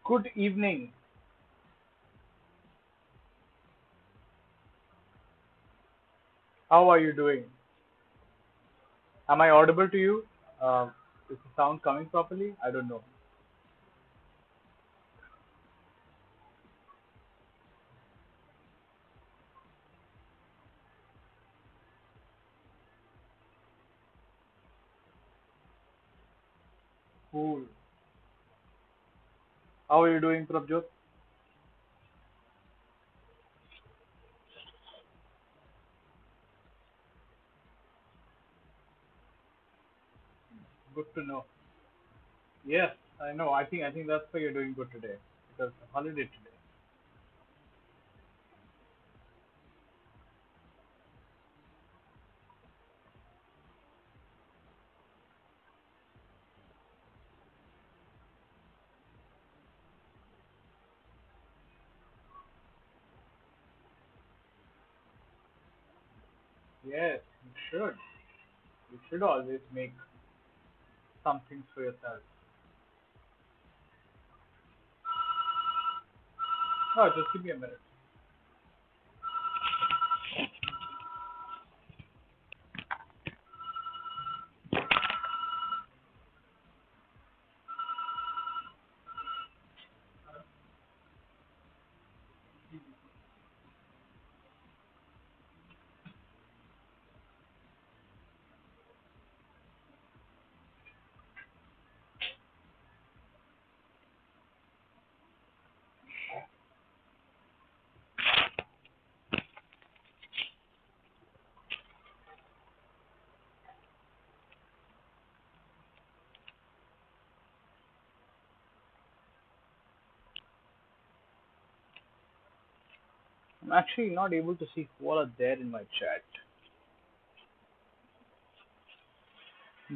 Good evening. How are you doing? Am I audible to you? Is the sound coming properly? I don't know. Cool. How are you doing, Prabjot? Good to know. Yes, I know. I think that's why you're doing good today because it's a holiday today. Yes, you should. You should always make some things for yourself. Oh, just give me a minute. I'm actually not able to see who all are there in my chat.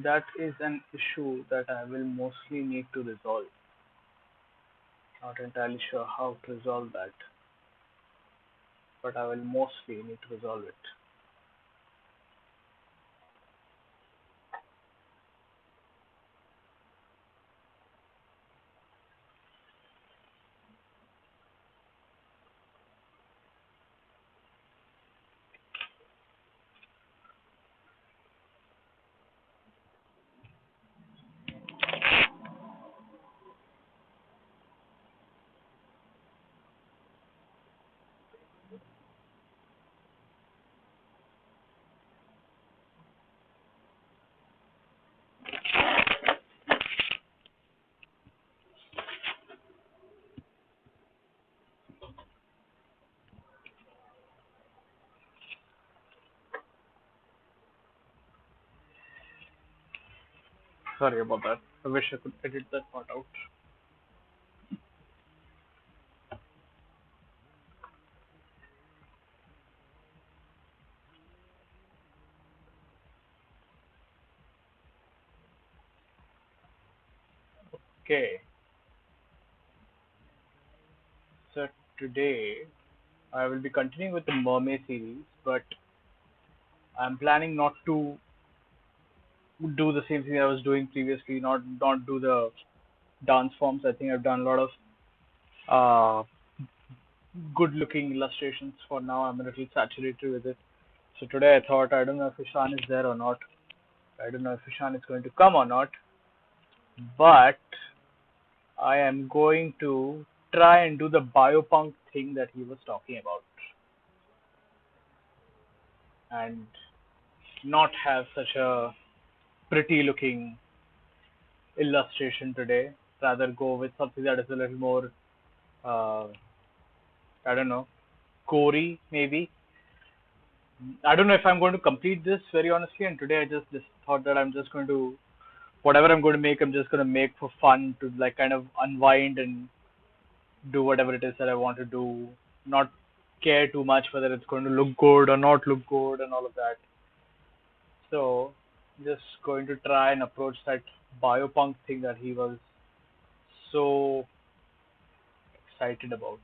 That is an issue that I will mostly need to resolve. Not entirely sure how to resolve that, but I will mostly need to resolve it. Sorry about that. I wish I could edit that part out. Okay, so today I will be continuing with the mermaid series, but I'm planning not to do the same thing I was doing previously. Not do the dance forms. I think I've done a lot of uh, good-looking illustrations for now. I'm a little saturated with it. So today I thought I don't know if Ishan is there or not. I don't know if Ishan is going to come or not, but I am going to try and do the biopunk thing that he was talking about and not have such a pretty looking illustration today. Rather go with something that is a little more, uh, I don't know, gory maybe. I don't know if I'm going to complete this very honestly. And today I just thought that I'm just going to whatever I'm going to make, I'm just going to make for fun to like kind of unwind and do whatever it is that I want to do. Not care too much whether it's going to look good or not look good and all of that. So just going to try and approach that biopunk thing that he was so excited about.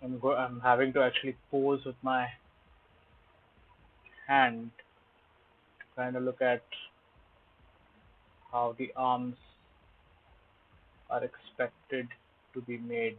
I'm having to actually pose with my hand to kind of look at how the arms are expected to be made.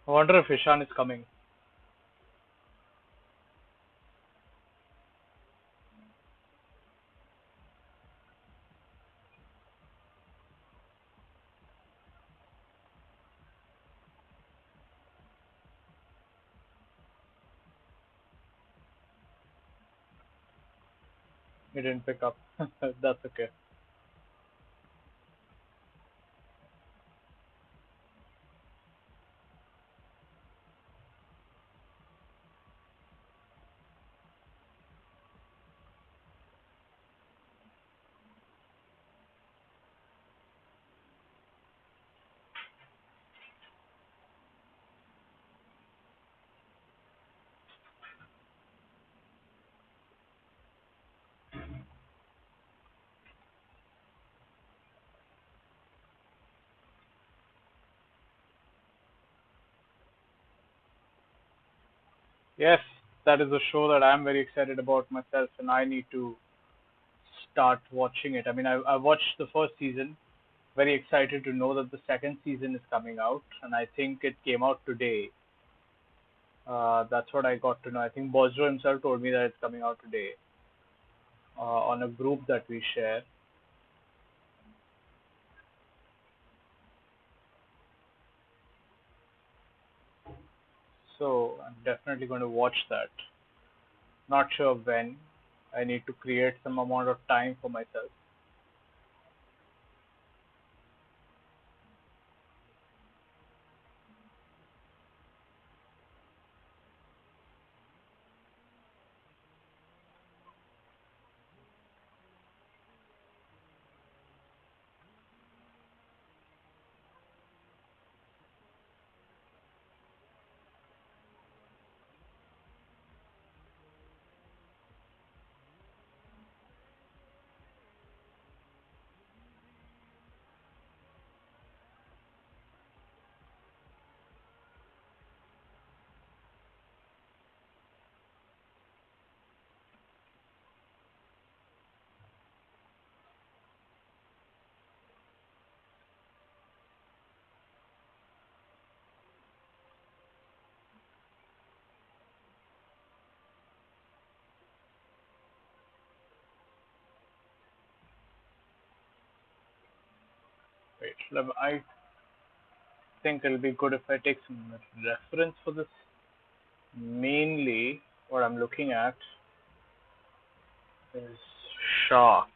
I wonder if Ishan is coming. He didn't pick up. That's okay. Yes, that is a show that I'm very excited about myself, and I need to start watching it. I mean, I watched the first season, very excited to know that the second season is coming out, and I think it came out today. That's what I got to know. I think Bozro himself told me that it's coming out today on a group that we share. So I'm definitely going to watch that. Not sure when. I need to create some amount of time for myself. Wait, I think it'll be good if I take some reference for this. Mainly, what I'm looking at is sharks.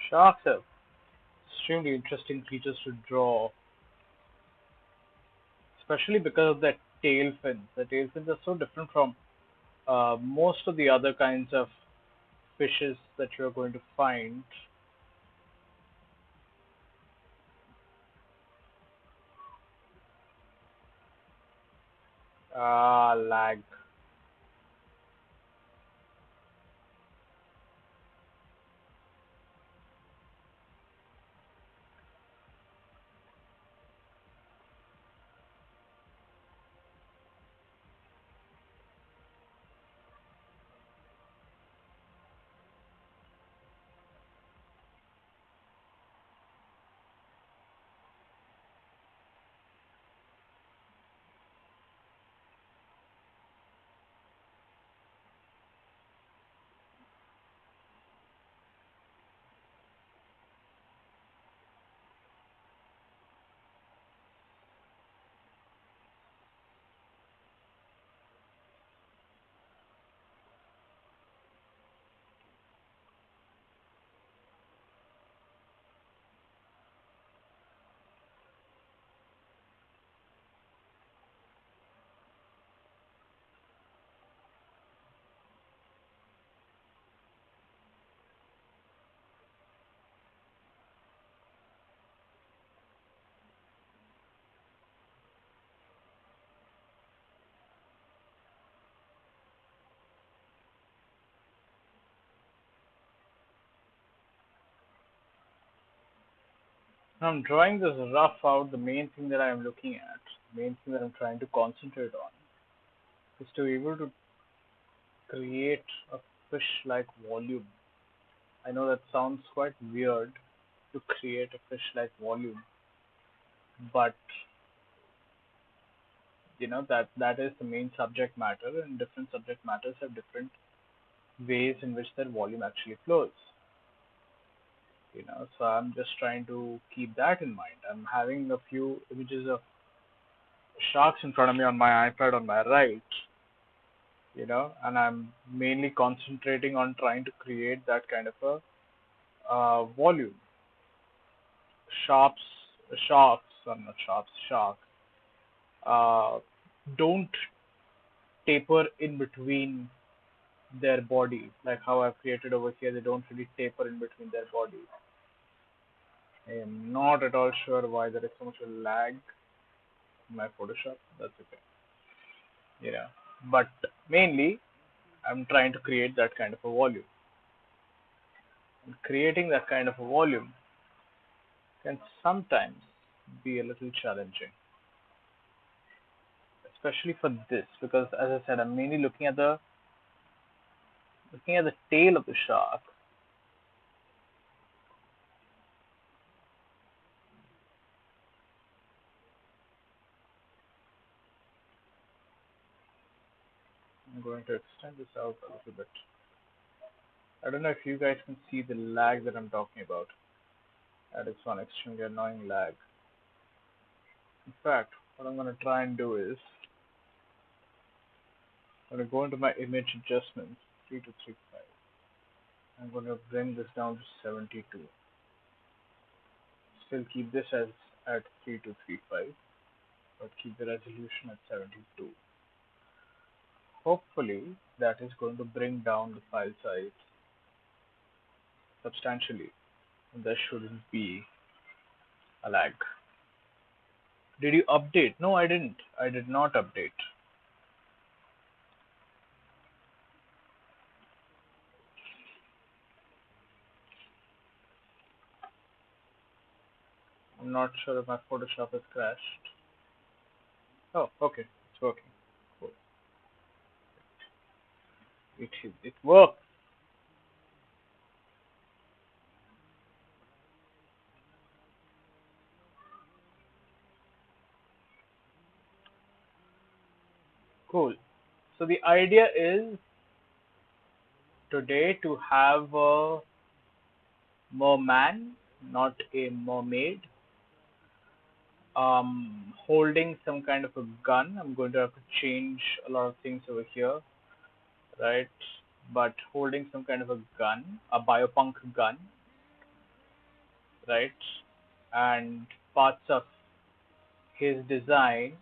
Sharks are extremely interesting creatures to draw, especially because of their tail fins. The tail fins are so different from most of the other kinds of fishes that you're going to find. Ah, lag. Now I'm drawing this rough out. The main thing that I'm looking at, main thing that I'm trying to concentrate on, is to be able to create a fish-like volume. I know that sounds quite weird to create a fish-like volume, but that is the main subject matter, and different subject matters have different ways in which their volume actually flows. So I'm just trying to keep that in mind. I'm having a few images of sharks in front of me on my iPad on my right, and I'm mainly concentrating on trying to create that kind of a volume. Sharks, or not sharks, uh, don't taper in between their body, like how I've created over here. They don't really taper in between their bodies. I am not at all sure why there is so much of lag in my Photoshop. That's okay. You know, but mainly I'm trying to create that kind of a volume. And creating that kind of a volume can sometimes be a little challenging, especially for this, because as I said, I'm mainly looking at the tail of the shark. I'm going to extend this out a little bit. I don't know if you guys can see the lag that I'm talking about. That is one extremely annoying lag. In fact, what I'm going to try and do is I'm going to go into my image adjustments, 3235. I'm going to bring this down to 72. Still keep this as at 3235, but keep the resolution at 72. Hopefully, that is going to bring down the file size substantially. And there shouldn't be a lag. Did you update? No, I didn't. I did not update. I'm not sure if my Photoshop has crashed. Oh, okay, it's working. Cool. It worked. Cool. So the idea is today to have a merman, not a mermaid, holding some kind of a gun. I'm going to have to change a lot of things over here, right? But holding some kind of a gun, a biopunk gun, right? And parts of his design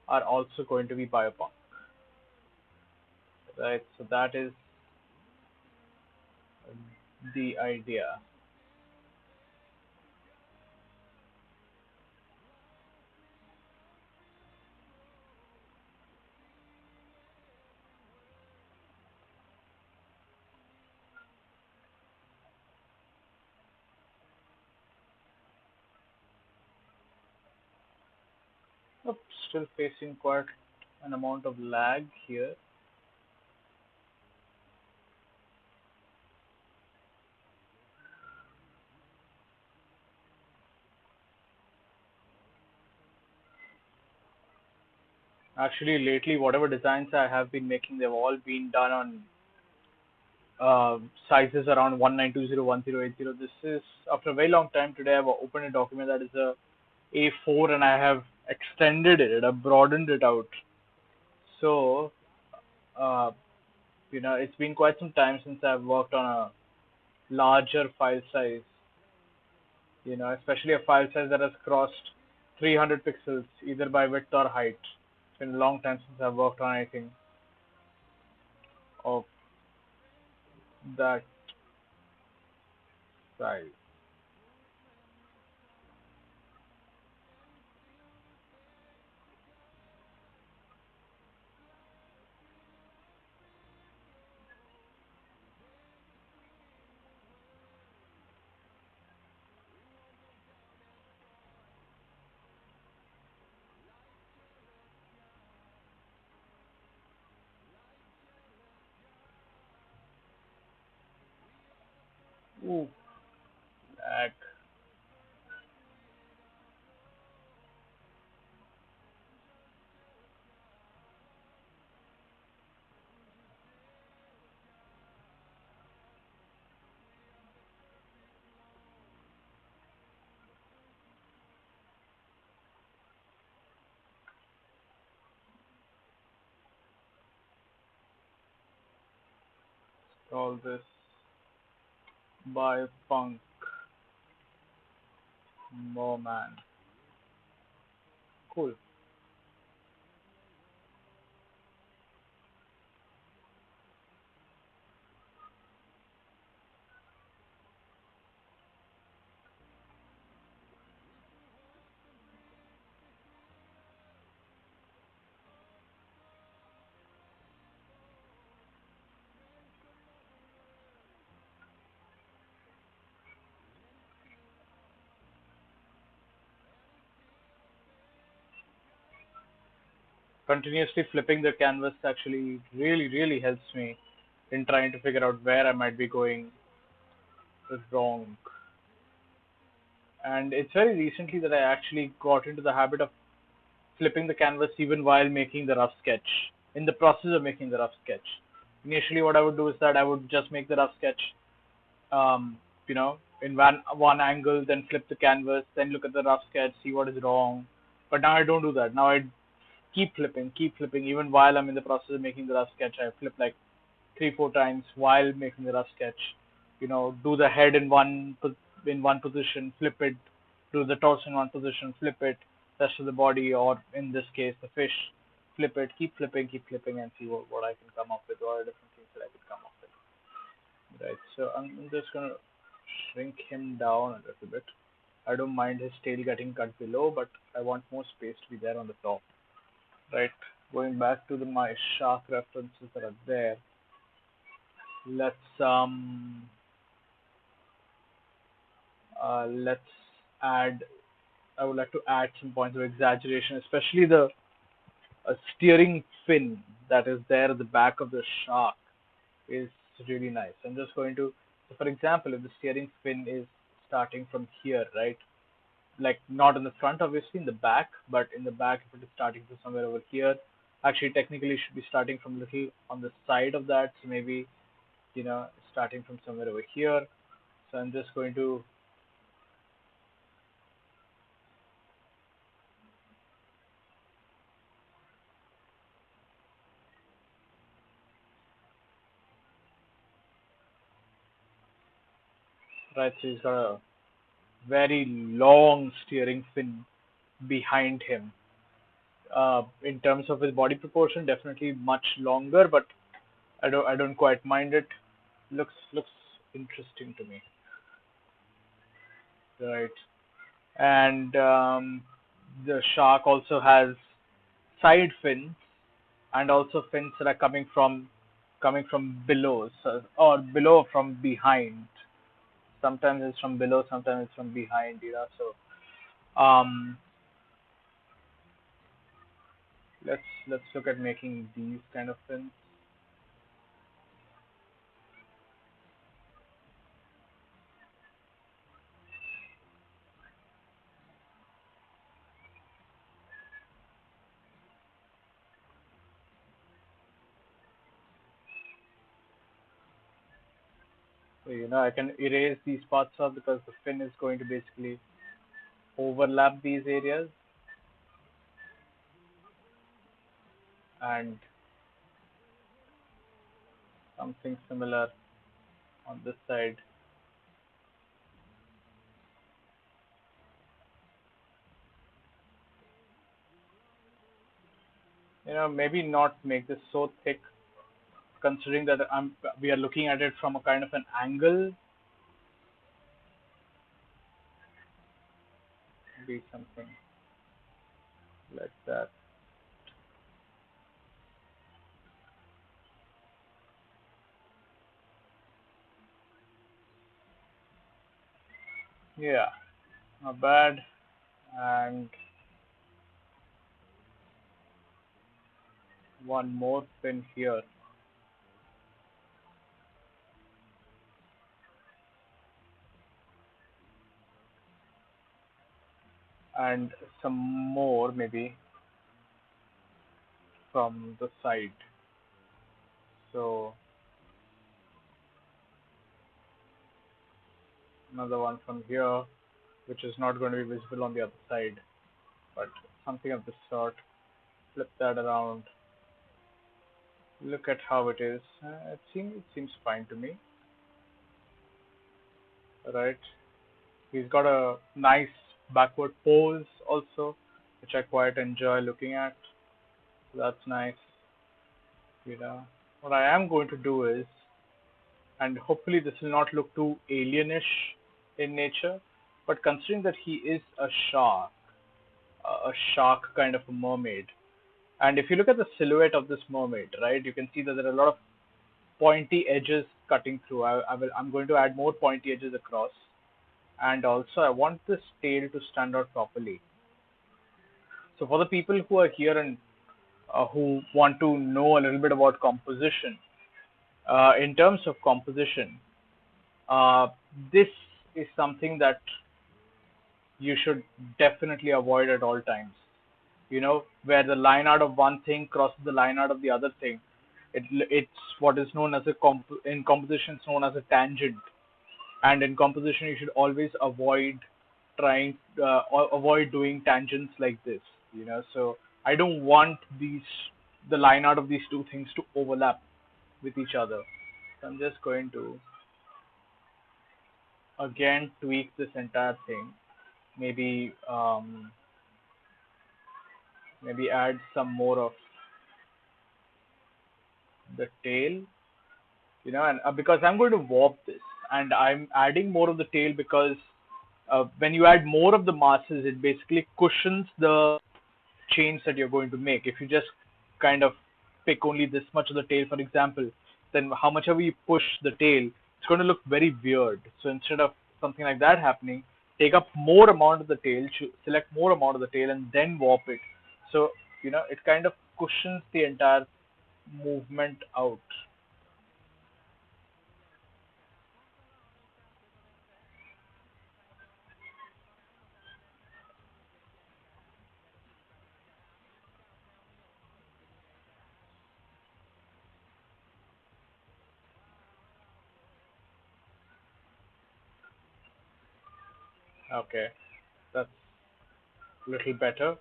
are also going to be biopunk, right? So that is the idea. Oops, still facing quite an amount of lag here. Actually, lately, whatever designs I have been making, they've all been done on sizes around 19201080. This is after a very long time. Today, I've opened a document that is a A4, and I have extended it. I've broadened it out. So, uh, it's been quite some time since I've worked on a larger file size. Especially a file size that has crossed 300 pixels, either by width or height. It's been a long time since I've worked on anything of that size. Ooh, lag. All this by Punk Moman. Cool. Continuously flipping the canvas actually really helps me in trying to figure out where I might be going wrong. And it's very recently that I actually got into the habit of flipping the canvas even while making the rough sketch. In the process of making the rough sketch, initially what I would do is that I would just make the rough sketch, um, in one angle, then flip the canvas, then look at the rough sketch, see what is wrong. But now I don't do that. Now I keep flipping, even while I'm in the process of making the rough sketch. I flip like three, four times while making the rough sketch. Do the head in one position, flip it. Do the torso in one position, flip it. Rest of the body, or in this case, the fish, flip it. Keep flipping, and see what I can come up with, or different things that I can come up with. Right. So I'm just gonna shrink him down a little bit. I don't mind his tail getting cut below, but I want more space to be there on the top. Right. Going back to my shark references that are there. Let's let's add. I would like to add some points of exaggeration, especially the steering fin that is there at the back of the shark is really nice. I'm just going to, so for example, if the steering fin is starting from here, right? Like not in the front, obviously, in the back, but in the back, if it is starting from somewhere over here, actually, technically, it should be starting from a little on the side of that. So maybe, starting from somewhere over here. So I'm just going to, right, so he's got a very long steering fin behind him. In terms of his body proportion, definitely much longer, but I don't quite mind it. Looks interesting to me, right? And the shark also has side fins and also fins that are coming from below, so, or below from behind. Sometimes it's from below, sometimes it's from behind. So let's look at making these kind of fins. So I can erase these parts off because the fin is going to basically overlap these areas, and something similar on this side. Maybe not make this so thick, considering that we are looking at it from a kind of an angle. Be something like that. Yeah, not bad. And one more pin here. and some more maybe from the side. So another one from here, which is not going to be visible on the other side, but something of this sort. Flip that around. Look at how it is. It seems fine to me. Right. He's got a nice backward pose also, which I quite enjoy looking at. So that's nice. What I am going to do is, and hopefully this will not look too alienish in nature, but considering that he is a shark, a shark kind of a mermaid, and if you look at the silhouette of this mermaid, right, you can see that there are a lot of pointy edges cutting through. I'm going to add more pointy edges across, and also I want this tail to stand out properly. So for the people who are here and who want to know a little bit about composition, in terms of composition, uh, this is something that you should definitely avoid at all times. Where the line out of one thing crosses the line out of the other thing. It's what is known as in composition, it's known as a tangent. And in composition, you should always avoid doing tangents like this. So I don't want the line out of these two things to overlap with each other. So I'm just going to again tweak this entire thing. Maybe maybe add some more of the tail, and because I'm going to warp this, and I'm adding more of the tail because when you add more of the masses, it basically cushions the change that you're going to make. If you just kind of pick only this much of the tail, for example, then how much ever you push the tail, it's going to look very weird. So instead of something like that happening, take up more amount of the tail, select more amount of the tail, and then warp it. So it kind of cushions the entire movement out. Okay, that's a little better.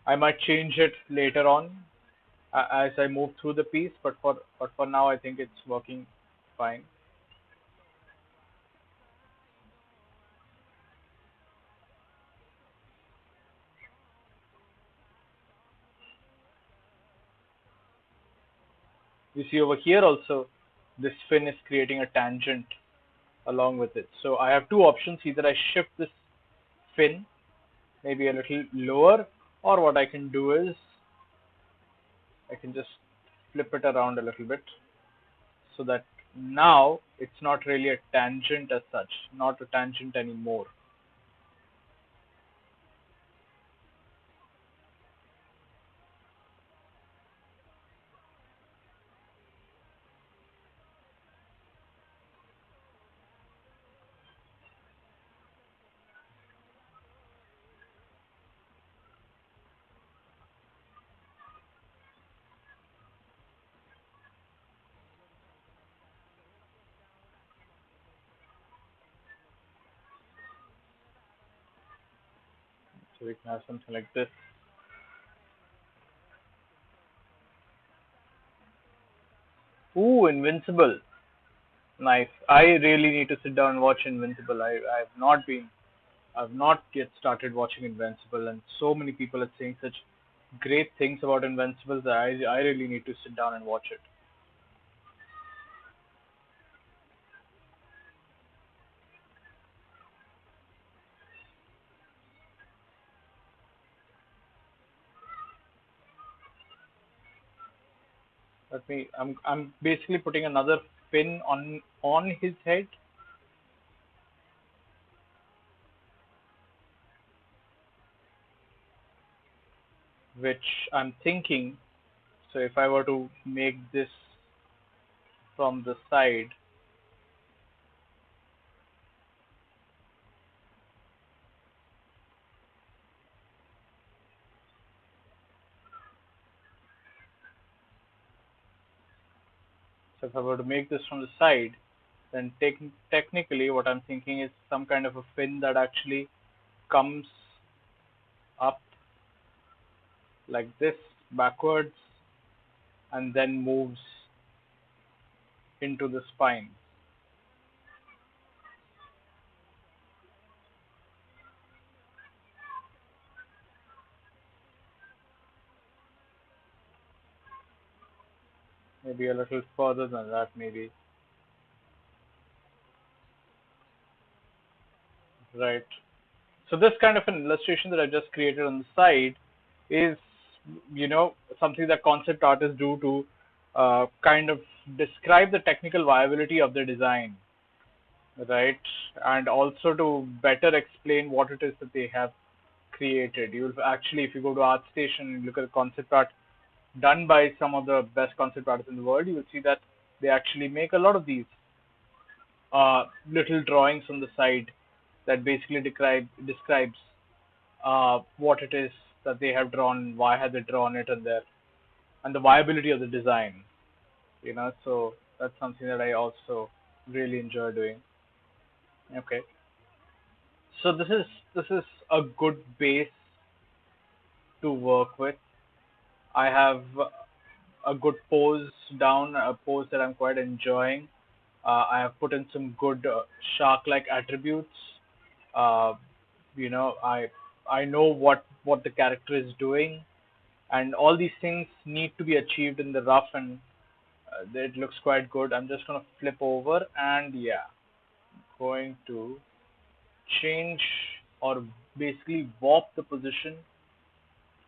I might change it later on as I move through the piece, but for now, I think it's working fine. You see over here also, this fin is creating a tangent along with it. So I have two options: either I shift this fin maybe a little lower, or what I can do is I can just flip it around a little bit so that now it's not really a tangent as such, not a tangent anymore. So we can have something like this. Ooh, Invincible. Nice. I really need to sit down and watch Invincible. I've not yet started watching Invincible, and so many people are saying such great things about Invincible that I really need to sit down and watch it. I'm basically putting another pin on his head, which I'm thinking. So if I were to make this from the side, So if I were to make this from the side, then technically what I'm thinking is some kind of a fin that actually comes up like this backwards and then moves into the spine. Maybe a little further than that, maybe. Right. So this kind of an illustration that I just created on the side is, something that concept artists do to kind of describe the technical viability of the design, right? And also to better explain what it is that they have created. You'll actually, if you go to ArtStation and look at concept art done by some of the best concept artists in the world, you will see that they actually make a lot of these little drawings on the side that basically describes what it is that they have drawn, why have they drawn it, and the viability of the design. So that's something that I also really enjoy doing. Okay, so this is a good base to work with. I have a good pose down, a pose that I'm quite enjoying. I have put in some good shark-like attributes. Uh, I know what the character is doing, and all these things need to be achieved in the rough, and it looks quite good. I'm just gonna flip over, and yeah, going to change or basically warp the position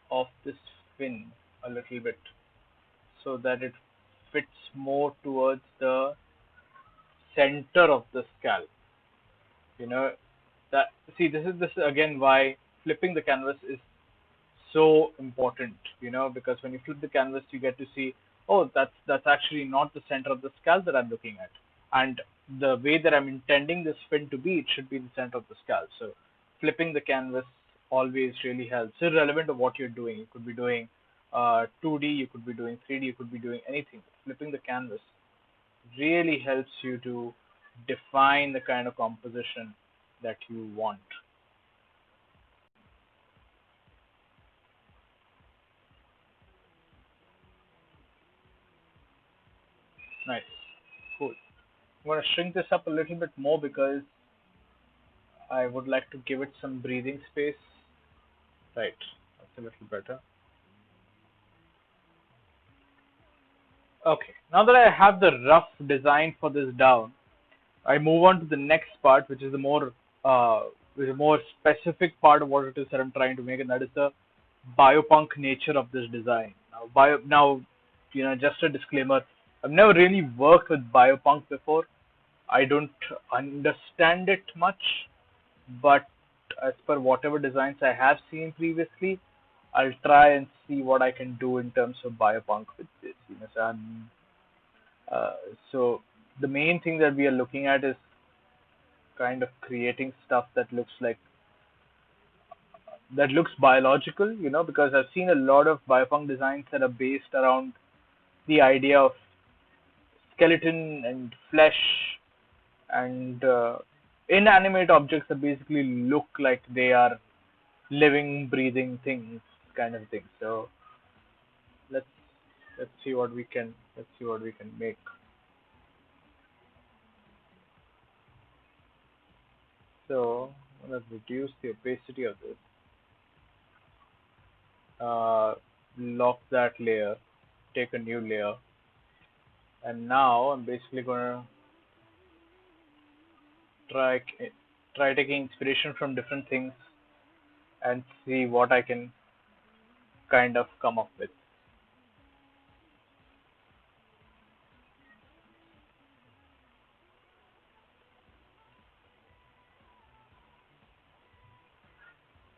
of this fin a little bit so that it fits more towards the center of the scalp. You know that see this is again why flipping the canvas is so important, because when you flip the canvas, you get to see, oh, that's actually not the center of the scalp that I'm looking at, and the way that I'm intending this fin to be, it should be the center of the scalp. So flipping the canvas always really helps, irrelevant of what you're doing. You could be doing 2D, you could be doing 3D, you could be doing anything. Flipping the canvas really helps you to define the kind of composition that you want. Nice, cool. I'm going to shrink this up a little bit more because I would like to give it some breathing space. Right, that's a little better. Okay, now that I have the rough design for this down, I move on to the next part, which is uh, a more specific part of what it is that I'm trying to make, and that is the biopunk nature of this design. Now, just a disclaimer: I've never really worked with biopunk before. I don't understand it much, but as per whatever designs I have seen previously, I'll try and see what I can do in terms of biopunk with this. Uh, so the main thing that we are looking at is kind of creating stuff that looks biological, because I've seen a lot of biopunk designs that are based around the idea of skeleton and flesh and inanimate objects that basically look like they are living, breathing things, kind of thing. So let's let's see what we can make. So let's reduce the opacity of this. Lock that layer, take a new layer, and now I'm basically gonna try try taking inspiration from different things and see what I can kind of come up with.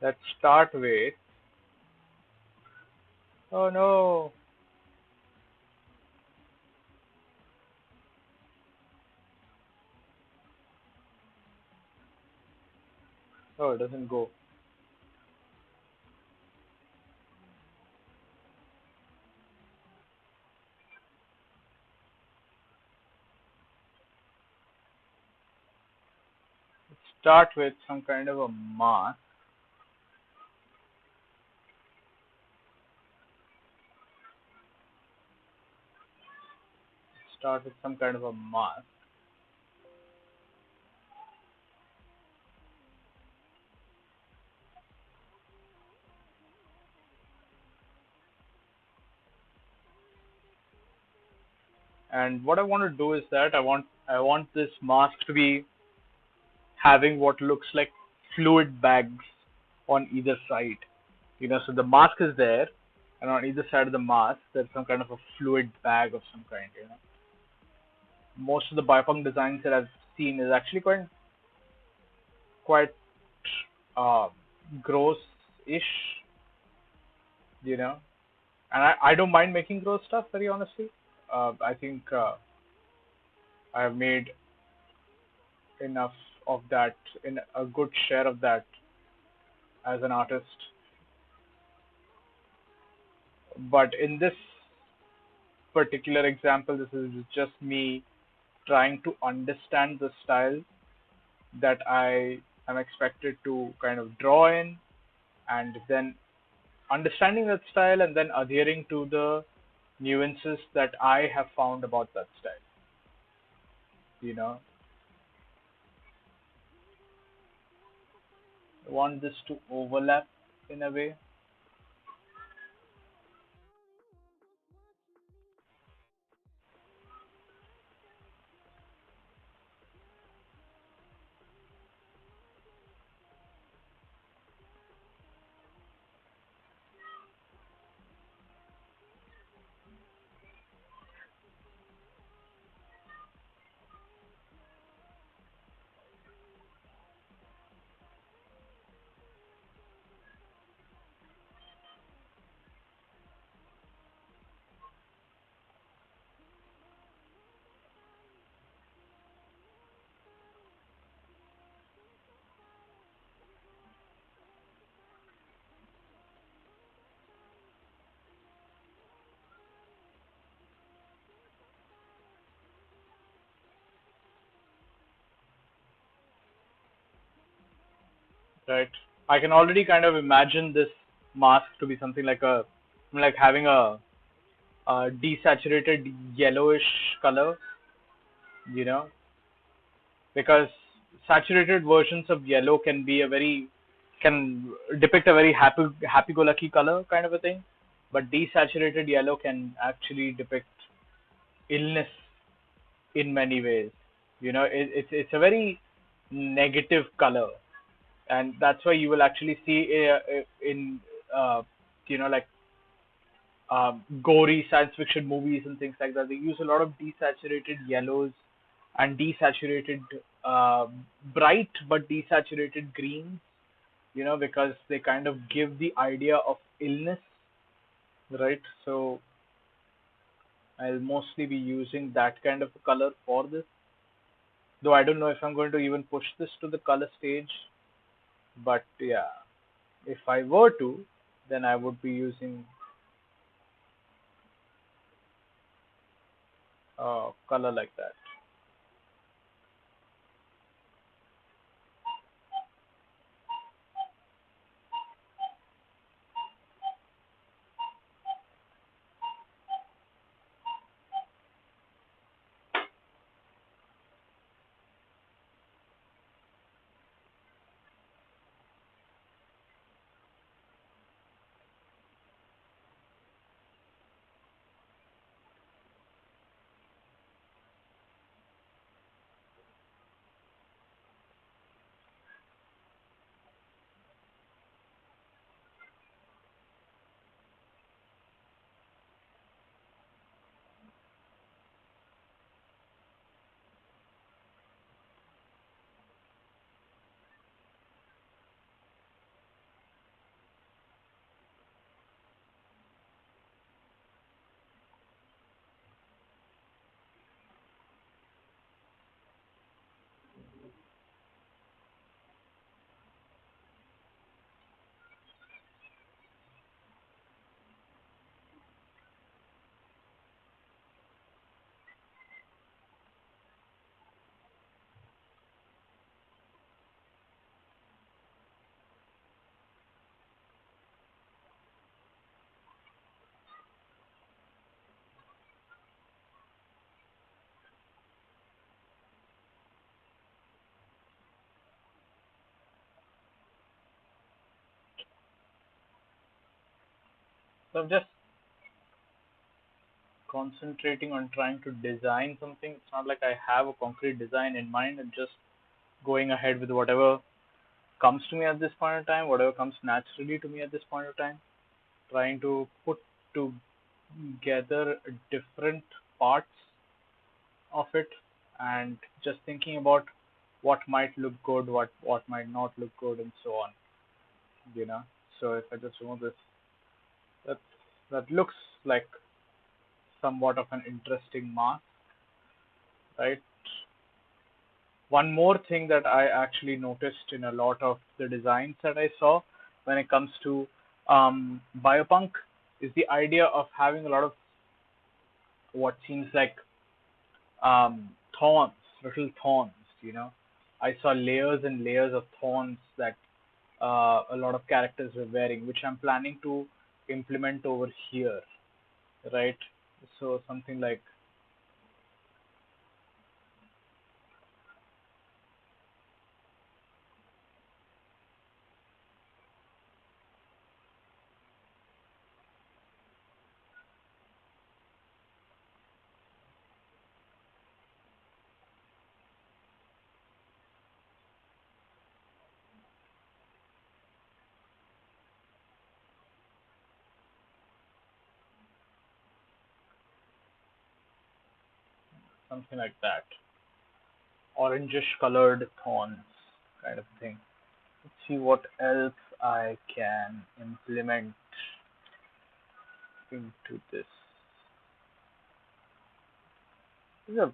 Let's start with, oh no, oh, it doesn't go. start with some kind of a mask. Start with some kind of a mask. And what I want to do is that I want this mask to be having what looks like fluid bags on either side. So the mask is there, and on either side of the mask, there's some kind of a fluid bag of some kind. Most of the biopunk designs that I've seen is actually quite uh, gross-ish, you know. And I don't mind making gross stuff, very honestly. I think I've made enough of that, in a good share of that as an artist. But in this particular example, this is just me trying to understand the style that I am expected to kind of draw in, and then understanding that style and then adhering to the nuances that I have found about that style. You know, I want this to overlap in a way. Right? I can already kind of imagine this mask to be something like having a desaturated yellowish color, you know, because saturated versions of yellow can depict a very happy-go-lucky color kind of a thing, but desaturated yellow can actually depict illness in many ways. It's a very negative color, and that's why you will actually see in uh, like gory science fiction movies and things like that. They use a lot of desaturated yellows and desaturated, uh, bright but desaturated greens, because they kind of give the idea of illness, right? So I'll mostly be using that kind of a color for this. Though I don't know if I'm going to even push this to the color stage, but yeah, if I were to, then I would be using color like that. So I'm just concentrating on trying to design something. It's not like I have a concrete design in mind. I'm just going ahead with whatever comes to me at this point in time, whatever comes naturally to me at this point of time, trying to put together different parts of it and just thinking about what might look good, what might not look good, and so on. You know. So if I just remove this, that that looks like somewhat of an interesting mask, right? One more thing that I actually noticed in a lot of the designs that I saw when it comes to biopunk is the idea of having a lot of what seems like thorns, little thorns. You know, I saw layers and layers of thorns that a lot of characters were wearing, which I'm planning to implement over here, right? So something like something like that, orangish colored thorns kind of thing. Let's see what else I can implement into this. This is a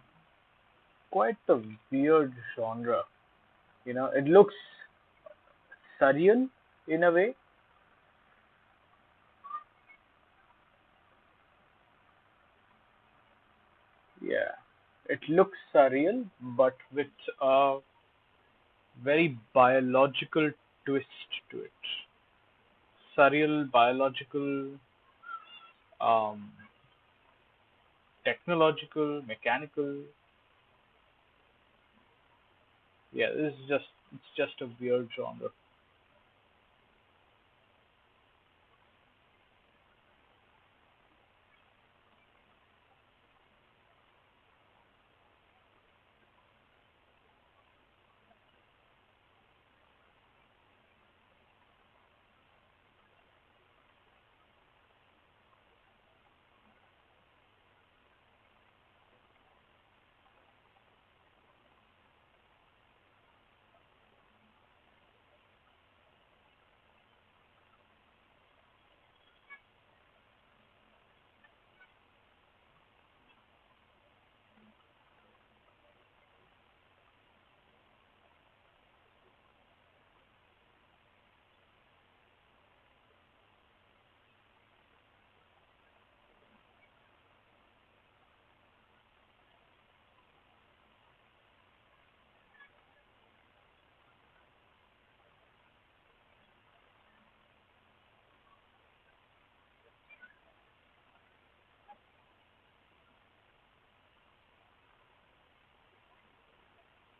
quite a weird genre. You know, it looks surreal in a way. Yeah, it looks surreal, but with a very biological twist to it. Surreal, biological, um, technological, mechanical. Yeah, this is just it's just a weird genre.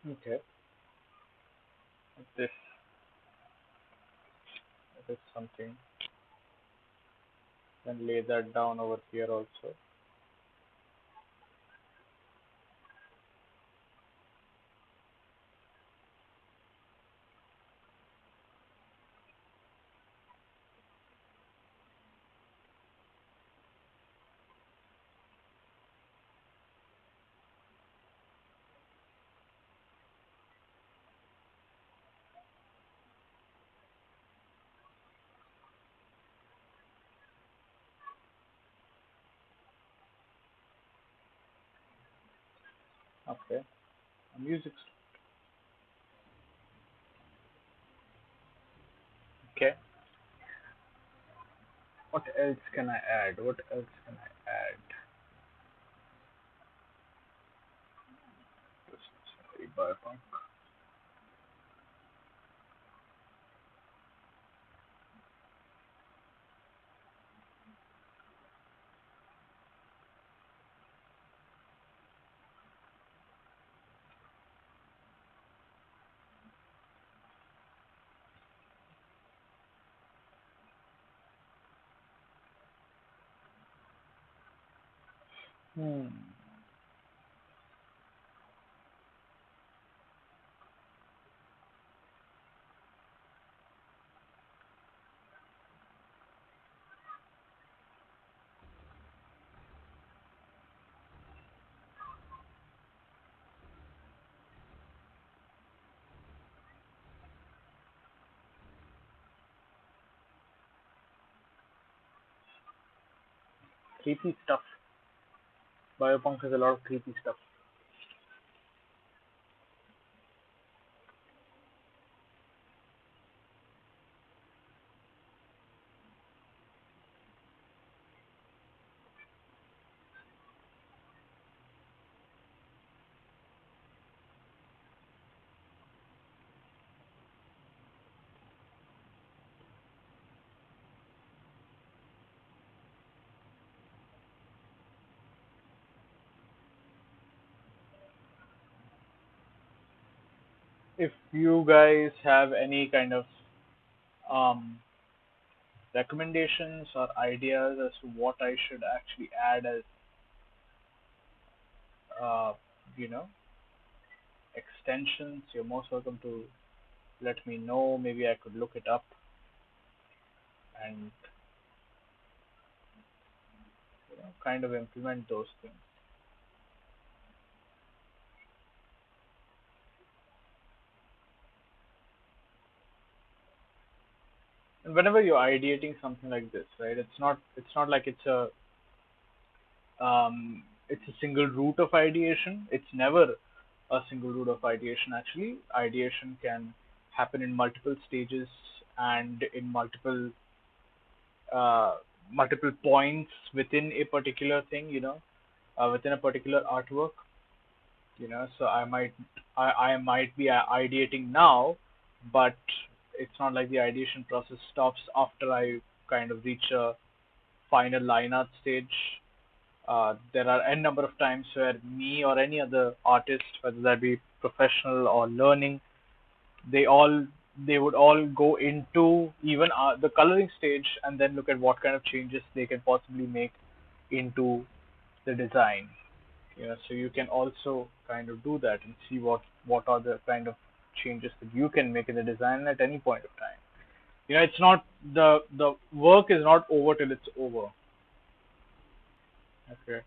Okay, this is something. Then lay that down over here also. Okay, music. Okay, what else can I add? What else can I add? Just biopunk. Hmm. Creepy stuff. Biopunk has a lot of creepy stuff. If you guys have any kind of um, recommendations or ideas as to what I should actually add as uh, you know extensions, you're most welcome to let me know. Maybe I could look it up and kind of implement those things. And whenever you're ideating something like this, right? It's not like it's a single route of ideation. It's never a single route of ideation. Actually, ideation can happen in multiple stages and in uh, multiple points within a particular thing. Within a particular artwork. So I might be ideating now, but it's not like the ideation process stops after I kind of reach a final line art stage. There are n number of times where me or any other artist, whether that be professional or learning, they all they would all go into even the coloring stage and then look at what kind of changes they can possibly make into the design. So you can also kind of do that and see what are the kind of changes that you can make in the design at any point of time. It's not the work is not over till it's over. Okay.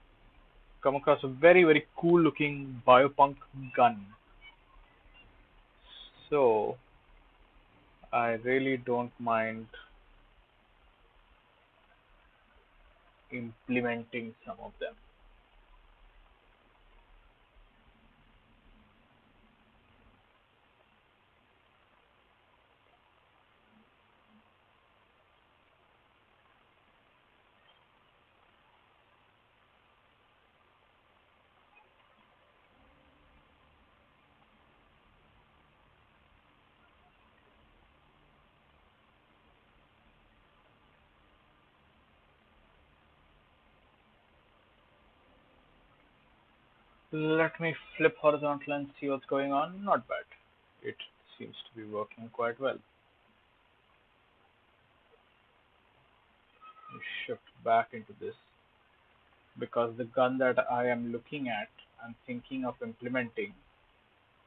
Come across a very very cool looking biopunk gun. So I really don't mind implementing some of them. Let me flip horizontal and see what's going on. Not bad. It seems to be working quite well. We shift back into this because the gun that I am looking at and thinking of implementing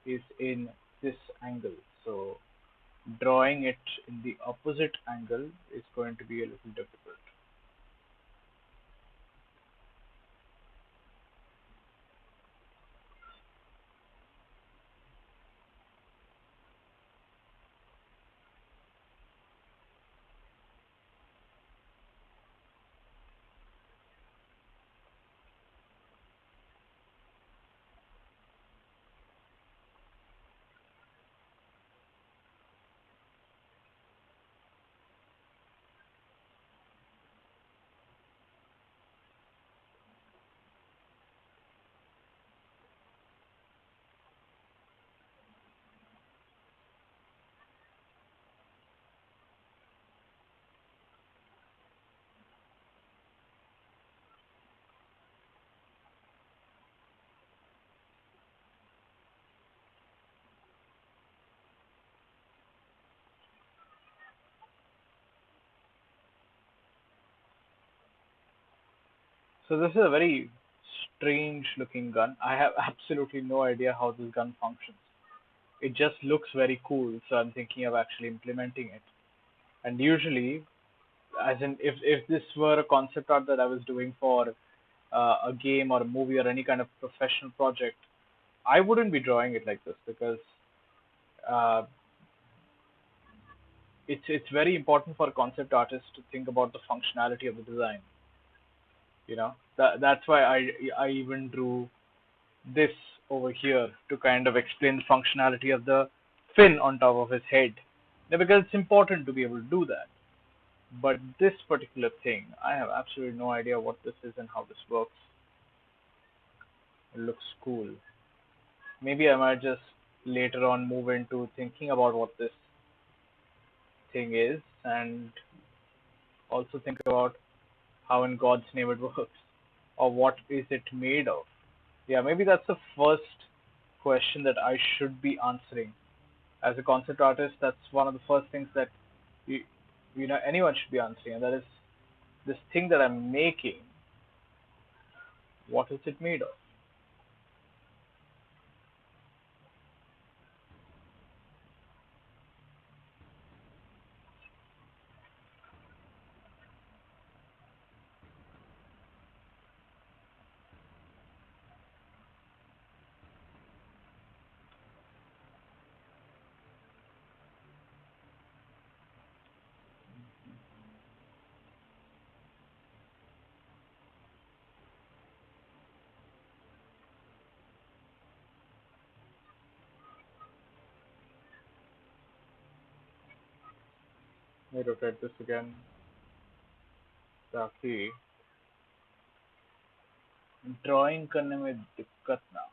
is in this angle. So drawing it in the opposite angle is going to be a little difficult. So this is a very strange looking gun. I have absolutely no idea how this gun functions. It just looks very cool, so I'm thinking of actually implementing it. And usually, as in, if this were a concept art that I was doing for a game or a movie or any kind of professional project, I wouldn't be drawing it like this because uh, it's very important for a concept artist to think about the functionality of the design. That's why I even drew this over here to kind of explain the functionality of the fin on top of his head. Now, because it's important to be able to do that. But this particular thing, I have absolutely no idea what this is and how this works. It looks cool. Maybe I might just later on move into thinking about what this thing is and also think about how in God's name it works or what is it made of. Yeah, maybe that's the first question that I should be answering. As a concept artist, that's one of the first things that you, anyone should be answering, and that is this thing that I'm making. What is it made of? Let me rotate this again. ताकि drawing करने में दिक्कत ना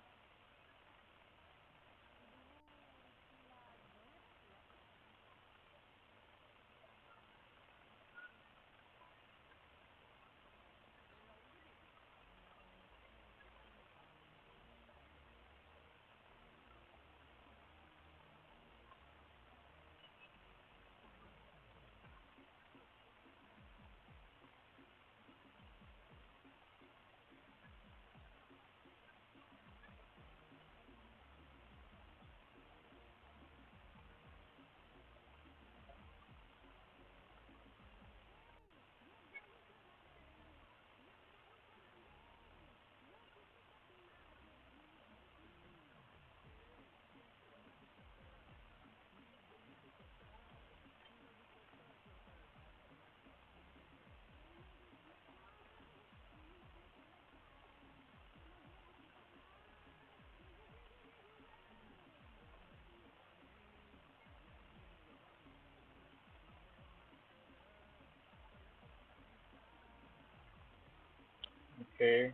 Okay,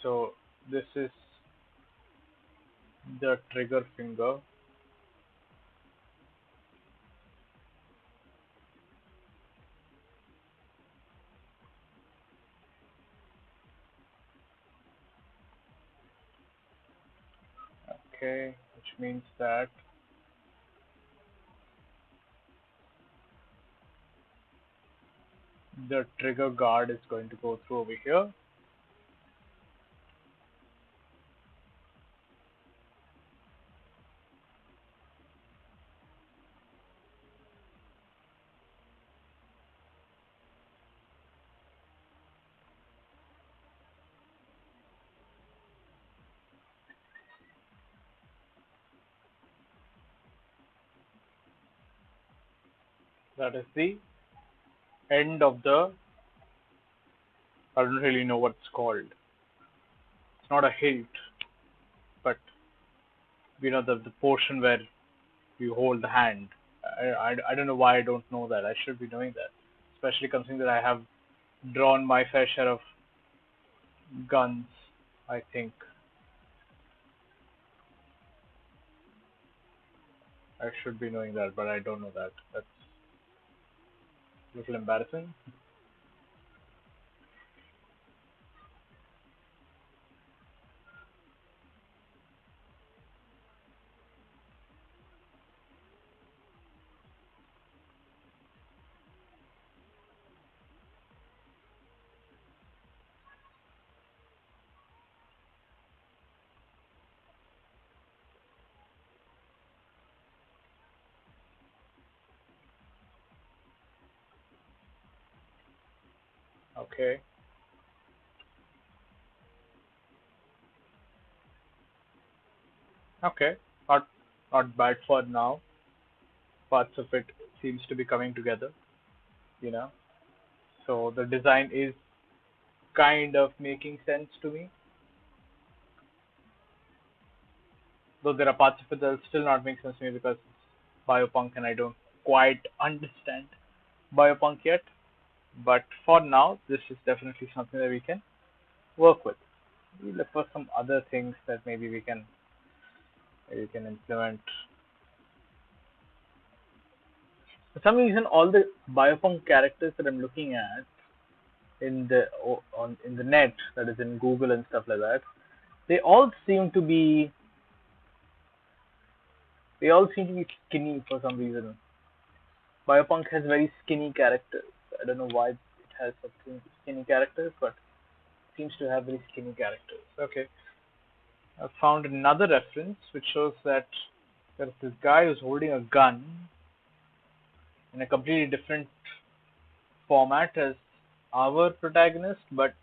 so this is the trigger finger. Okay, which means that the trigger guard is going to go through over here. That is the end of the, I don't really know what it's called. It's not a hilt, but the portion where you hold the hand. I don't know why I don't know that. I should be knowing that, especially considering that I have drawn my fair share of guns. I think I should be knowing that, but I don't know that. That's a little embarrassing. Okay. Okay. Not not bad for now. Parts of it seems to be coming together, you know. So the design is kind of making sense to me. Though there are parts of it that still not make sense to me because it's biopunk and I don't quite understand biopunk yet. But for now, this is definitely something that we can work with. We look for some other things that maybe we can implement. For some reason, all the biopunk characters that I'm looking at in the net, that is in Google and stuff like that, they all seem to be they all seem to be skinny for some reason. Biopunk has very skinny characters. I don't know why it has such skinny characters, but it seems to have very skinny characters. Okay, I found another reference which shows that there's this guy who's holding a gun in a completely different format as our protagonist, but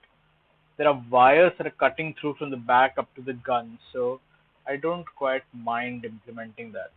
there are wires that are cutting through from the back up to the gun, so I don't quite mind implementing that.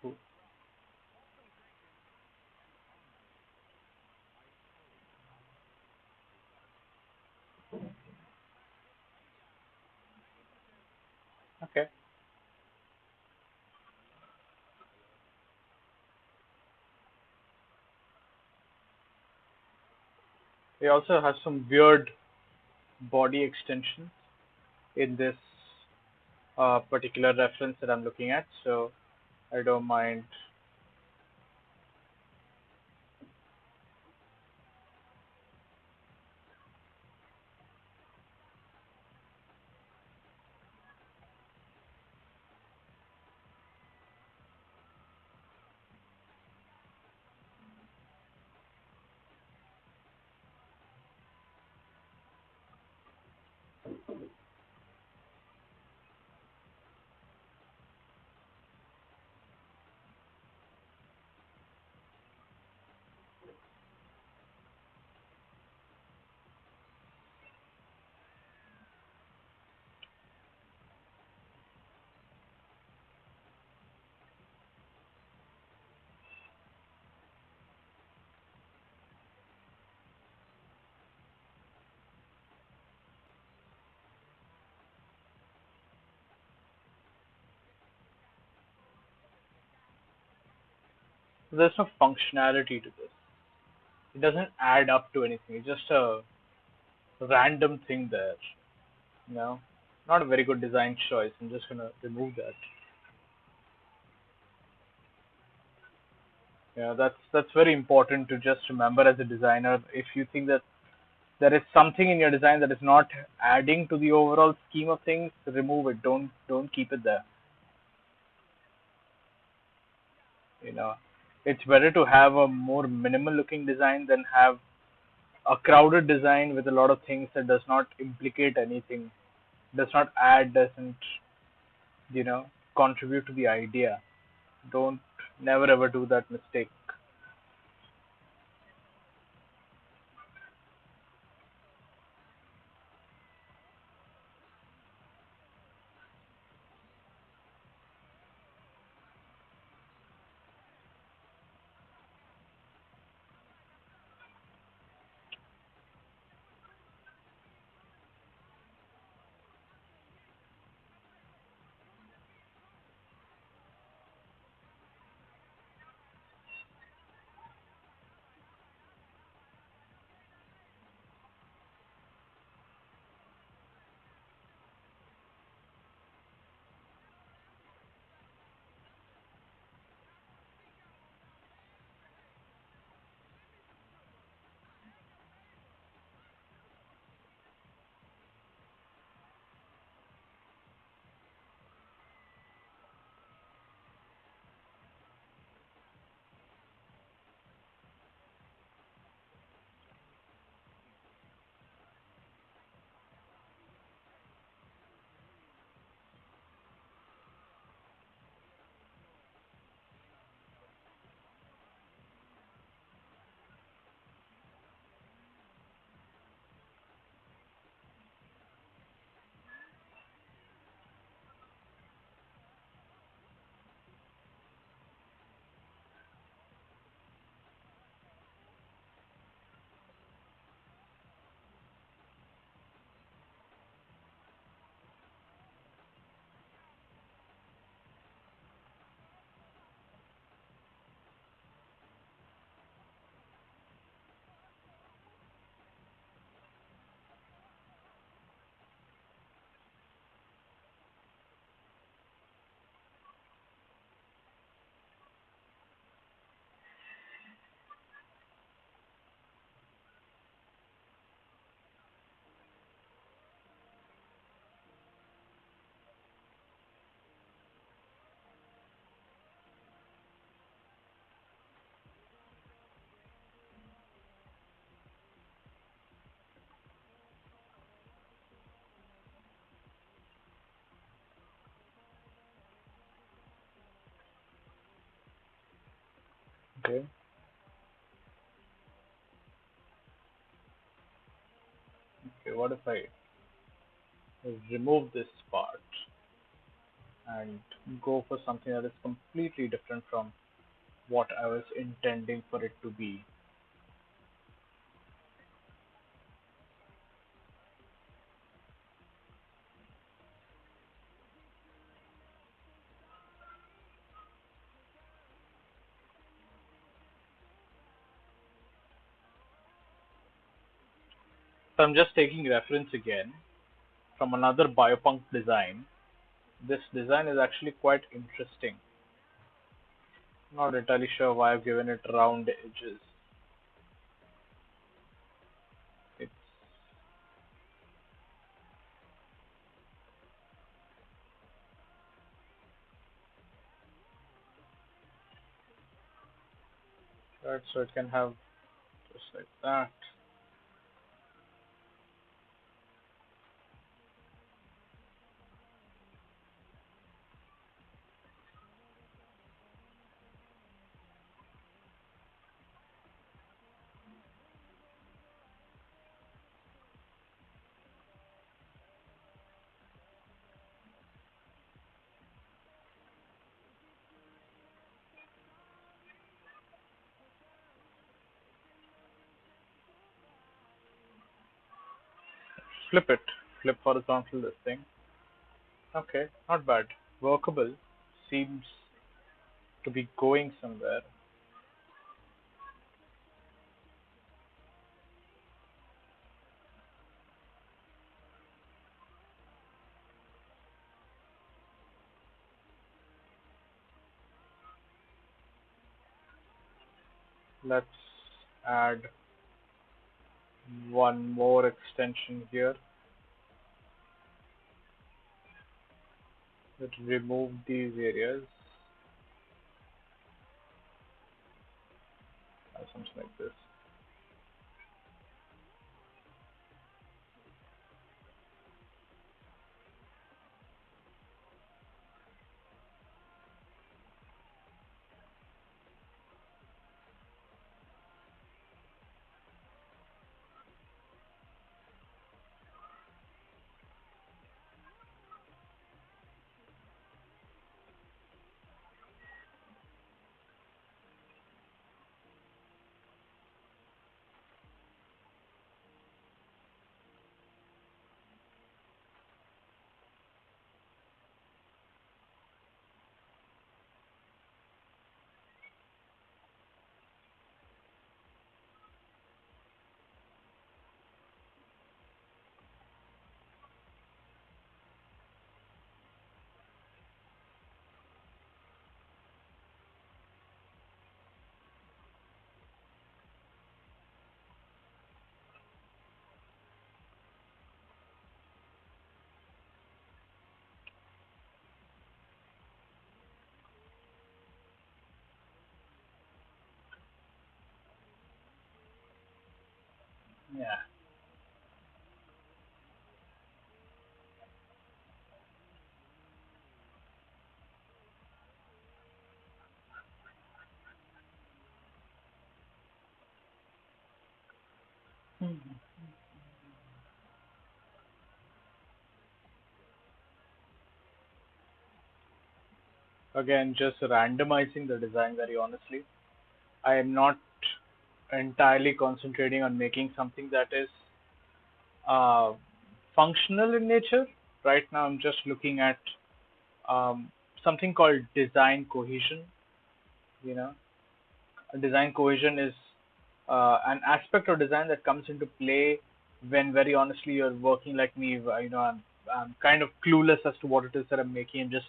Cool. Okay. They also have some weird body extensions in this particular reference that I'm looking at, so I don't mind. There's no functionality to this. It doesn't add up to anything. It's just a random thing there. You know, not a very good design choice. I'm just gonna remove that. Yeah, that's very important to just remember as a designer. If you think that there is something in your design that is not adding to the overall scheme of things, remove it. Don't keep it there. You know, it's better to have a more minimal looking design than have a crowded design with a lot of things that does not implicate anything, does not add, doesn't, you know, contribute to the idea. Don't never ever do that mistake. Okay. Okay. What if I remove this part and go for something that is completely different from what I was intending for it to be? So I'm just taking reference again from another biopunk design. This design is actually quite interesting. Not entirely sure why I've given it round edges. It's right, so it can have just like that. Flip it, flip horizontal this thing. Okay, not bad. Workable. Seems to be going somewhere. Let's add one more extension here. Let's remove these areas. Something like this. Yeah. Again, just randomizing the design very honestly. I am not entirely concentrating on making something that is uh, functional in nature. Right now, I'm just looking at um, something called design cohesion. You know, design cohesion is an aspect of design that comes into play when, very honestly, you're working like me. I'm kind of clueless as to what it is that I'm making. I'm just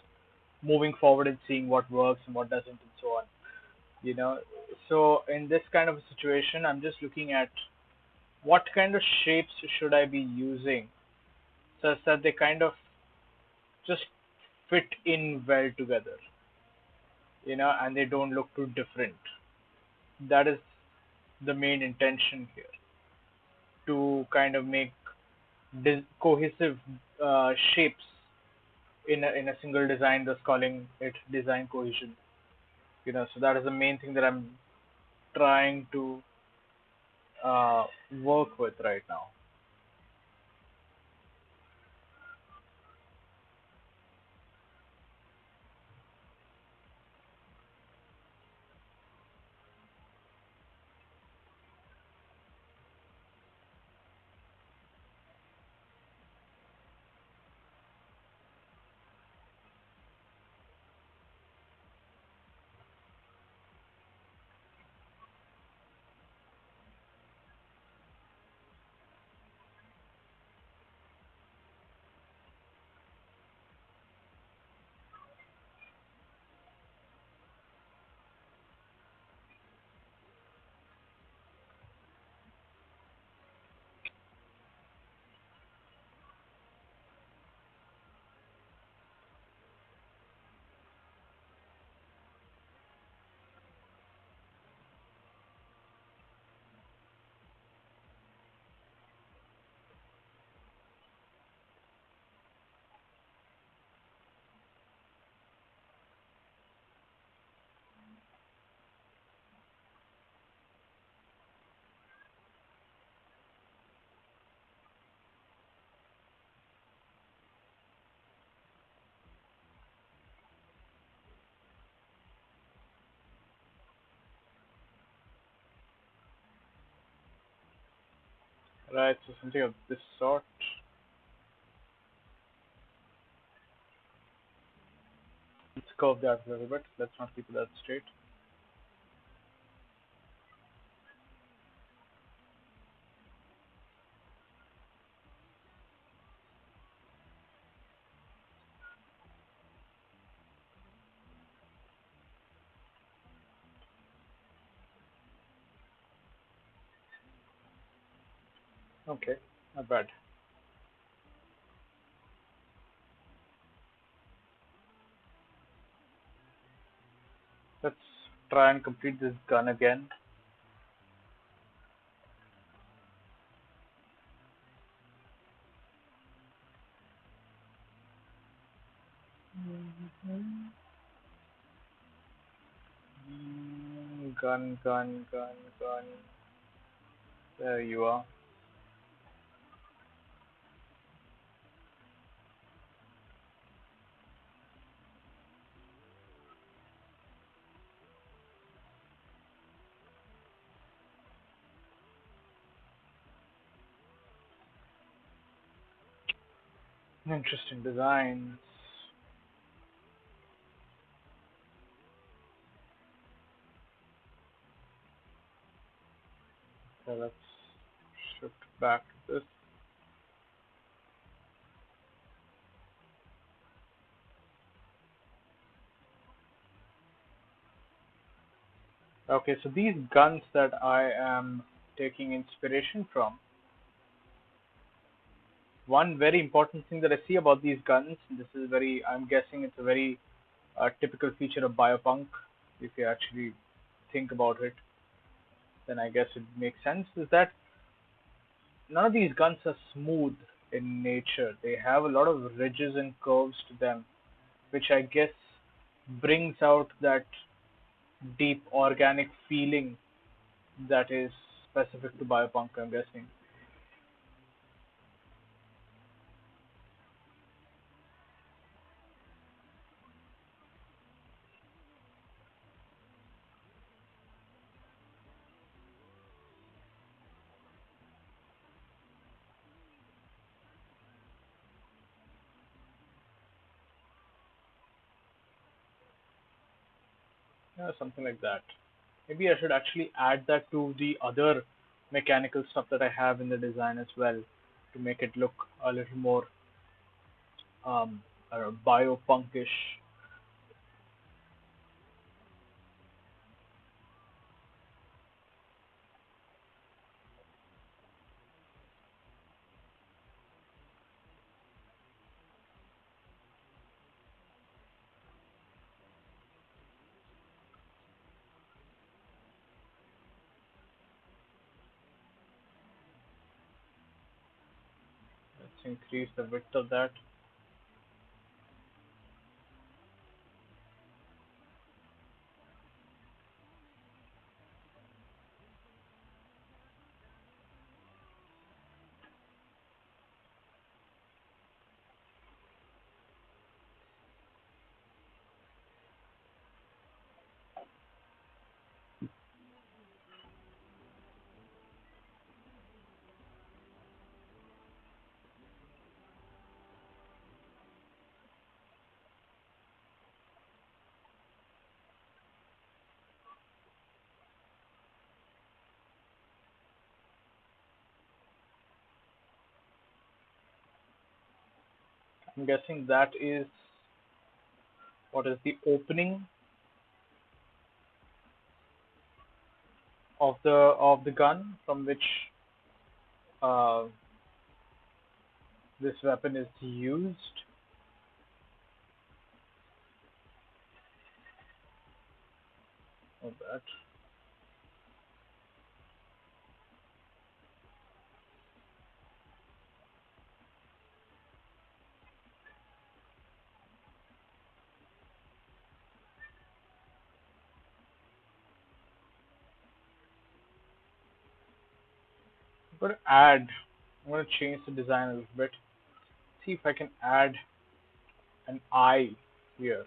moving forward and seeing what works and what doesn't, and so on. You know, so in this kind of a situation, I'm just looking at what kind of shapes should I be using such that they kind of just fit in well together, and they don't look too different. That is the main intention here, to kind of make cohesive shapes in a single design, thus calling it design cohesion. So that is the main thing that I'm trying to uh, work with right now. Right, so something of this sort. Let's curve that a little bit. Let's not keep it that straight. Okay, not bad. Let's try and complete this gun again. Gun, gun, gun, gun. There you are. Interesting designs. So let's shift back to this. Okay, so these guns that I am taking inspiration from, one very important thing that I see about these guns, this is very, I'm guessing it's a very typical feature of biopunk. If you actually think about it, then I guess it makes sense. Is that none of these guns are smooth in nature. They have a lot of ridges and curves to them, which I guess brings out that deep organic feeling that is specific to biopunk, I'm guessing. Yeah, something like that. Maybe I should actually add that to the other mechanical stuff that I have in the design as well to make it look a little more I don't know, biopunkish. Let's increase the width of that. I'm guessing that is what is the opening of the gun from which uh, this weapon is used. Of that. I'm going to add. I'm going to change the design a little bit. See if I can add an eye here.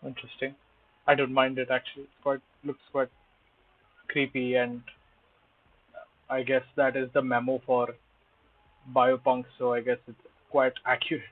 Interesting. I don't mind it actually. It's quite looks quite creepy, and I guess that is the memo for biopunk. So I guess it's quite accurate.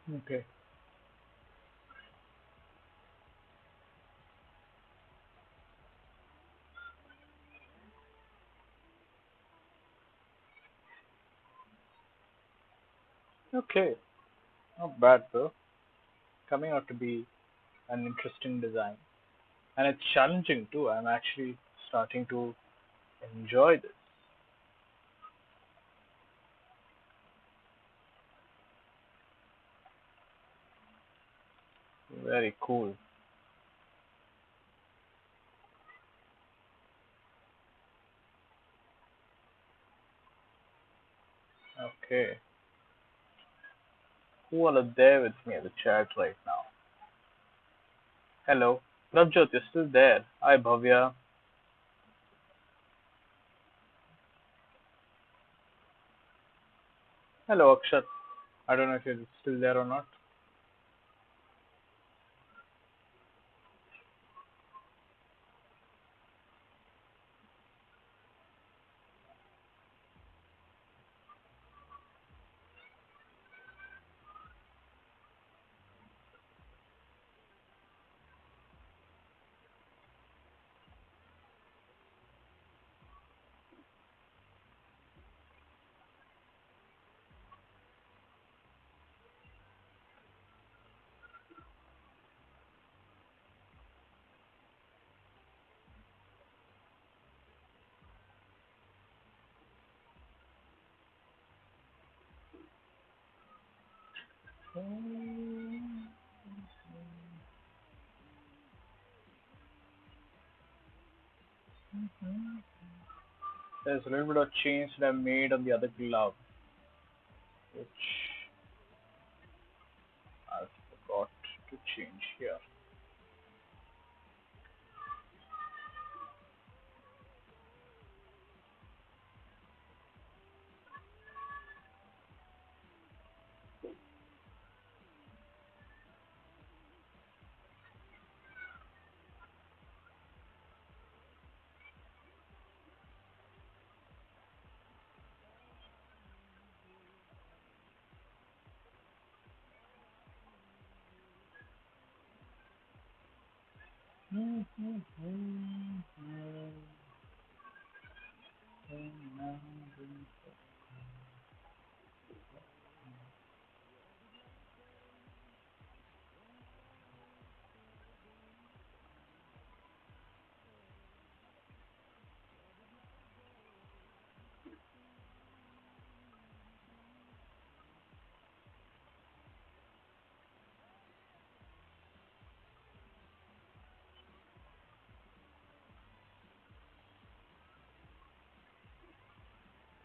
Okay. Okay. Not bad though. Coming out to be an interesting design, and it's challenging too. I'm actually starting to enjoy this. Very cool. Okay. Who all are there with me in the chat right now? Hello. Prabjot, you're still there. Hi, Bhavya. Hello, Akshat. I don't know if you're still there or not. There's a little bit of change that I made on the other glove, which I forgot to change here.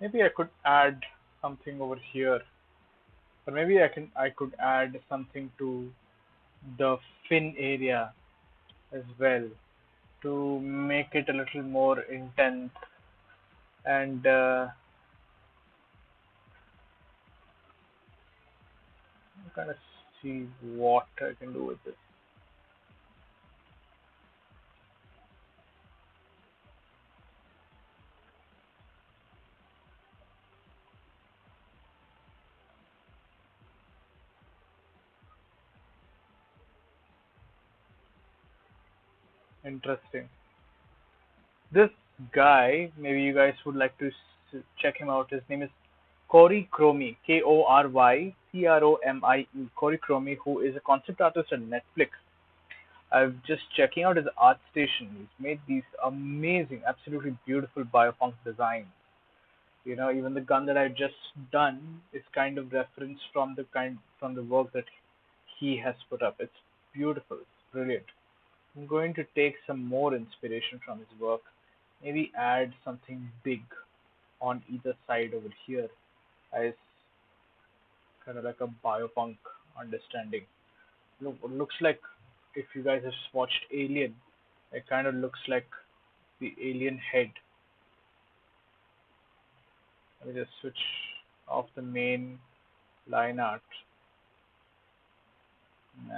Maybe I could add something over here, or maybe I could add something to the fin area as well to make it a little more intense and kind of see what I can do with this. Interesting. This guy, maybe you guys would like to check him out. His name is Corey Cromie, Korymie, Corey Cromie, who is a concept artist at Netflix. I'm just checking out his art station. He's made these amazing, absolutely beautiful biopunk designs. You know, even the gun that I've just done is kind of referenced from the work that he has put up. It's beautiful. It's brilliant. I'm going to take some more inspiration from his work. Maybe add something big on either side over here as kind of like a biopunk understanding. Looks like if you guys have watched Alien, it kind of looks like the alien head. Let me just switch off the main line art. Nah.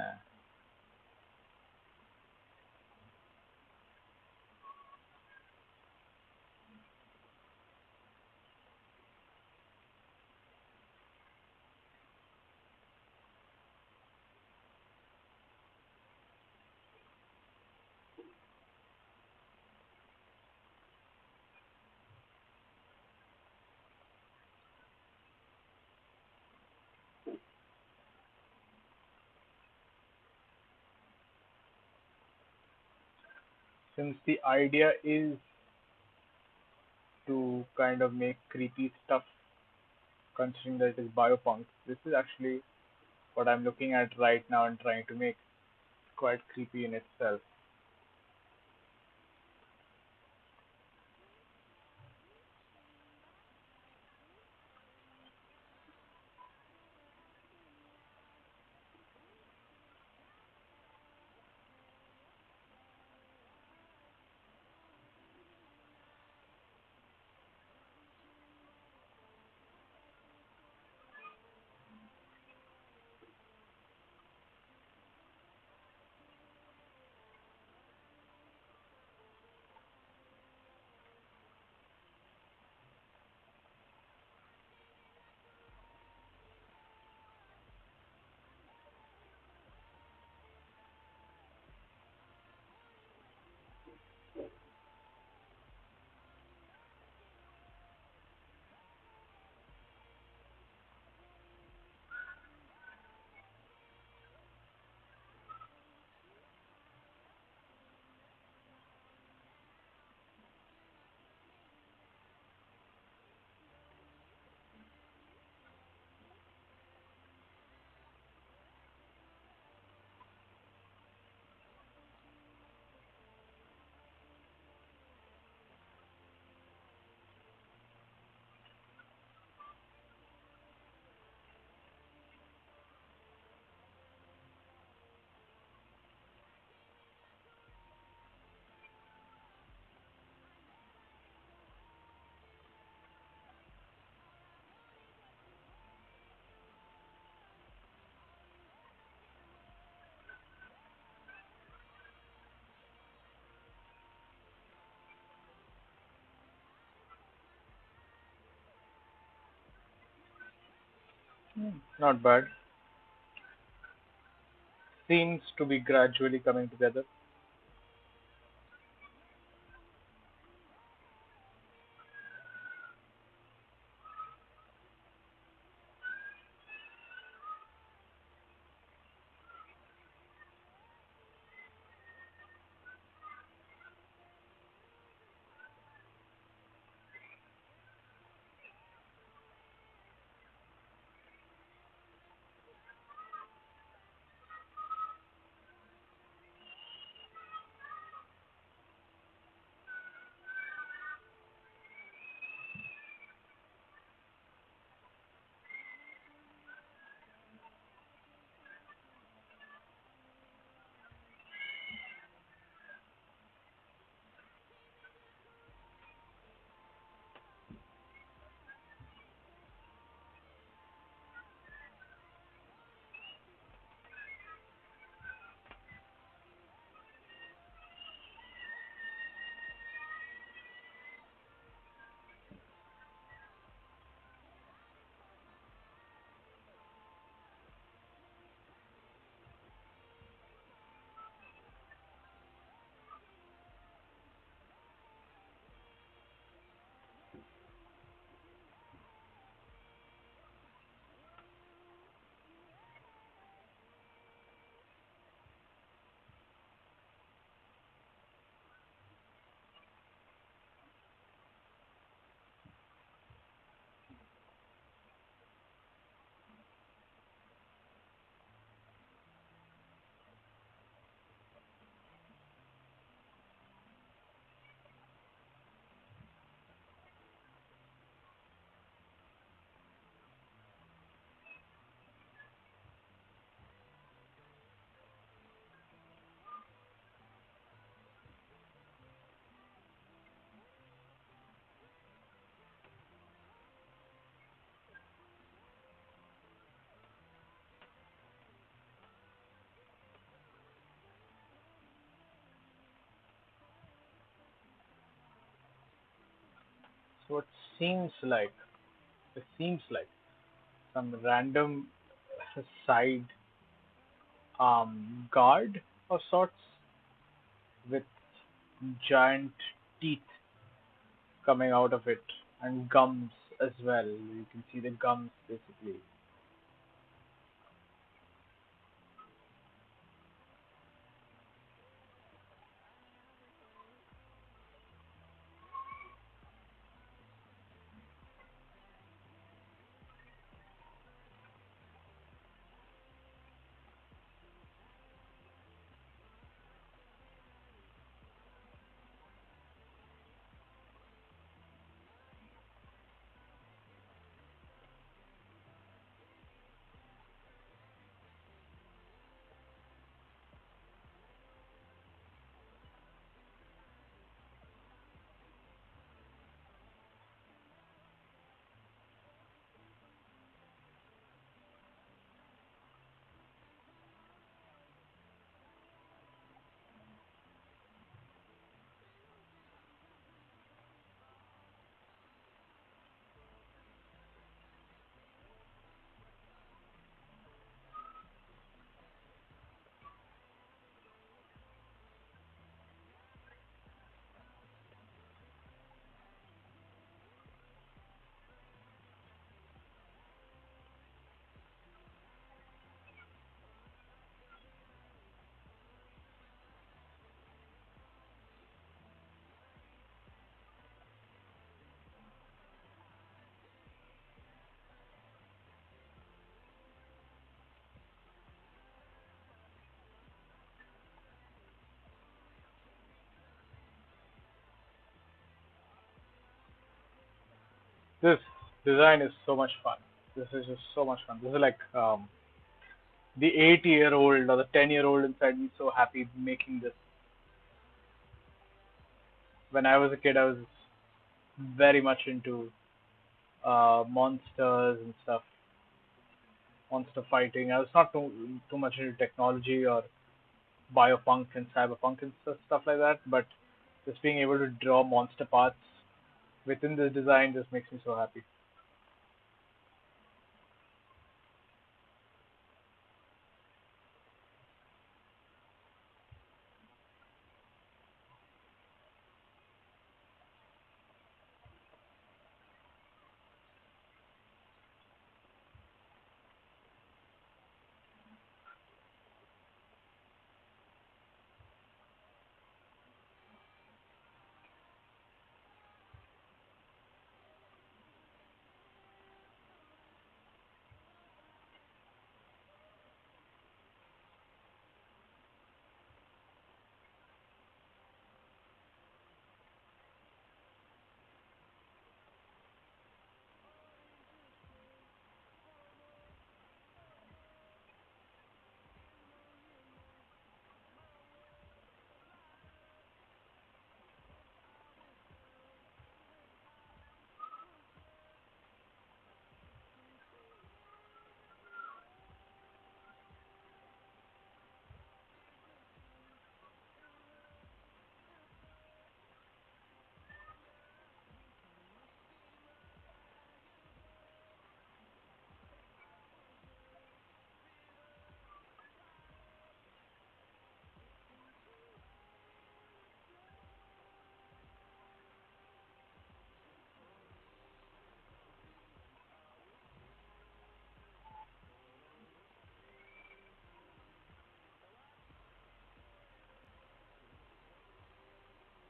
Since the idea is to kind of make creepy stuff, considering that it is biopunk, this is actually what I'm looking at right now and trying to make quite creepy in itself. Not bad. Seems to be gradually coming together. So seems like it seems like some random side guard of sorts with giant teeth coming out of it and gums as well. You can see the gums basically. This design is so much fun. This is just so much fun. This is like the 8-year-old or the 10-year-old inside me so happy making this. When I was a kid, I was very much into monsters and stuff, monster fighting. I was not too much into technology or biopunk and cyberpunk and stuff like that, but just being able to draw monster parts within this design just makes me so happy.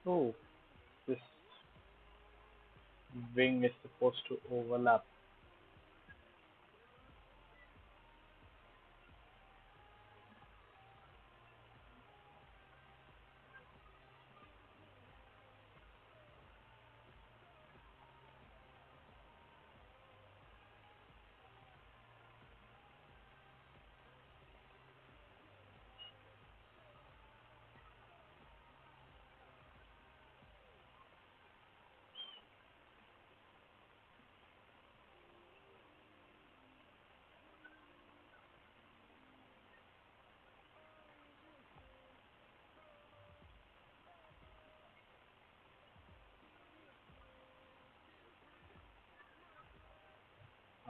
Oh, this wing is supposed to overlap.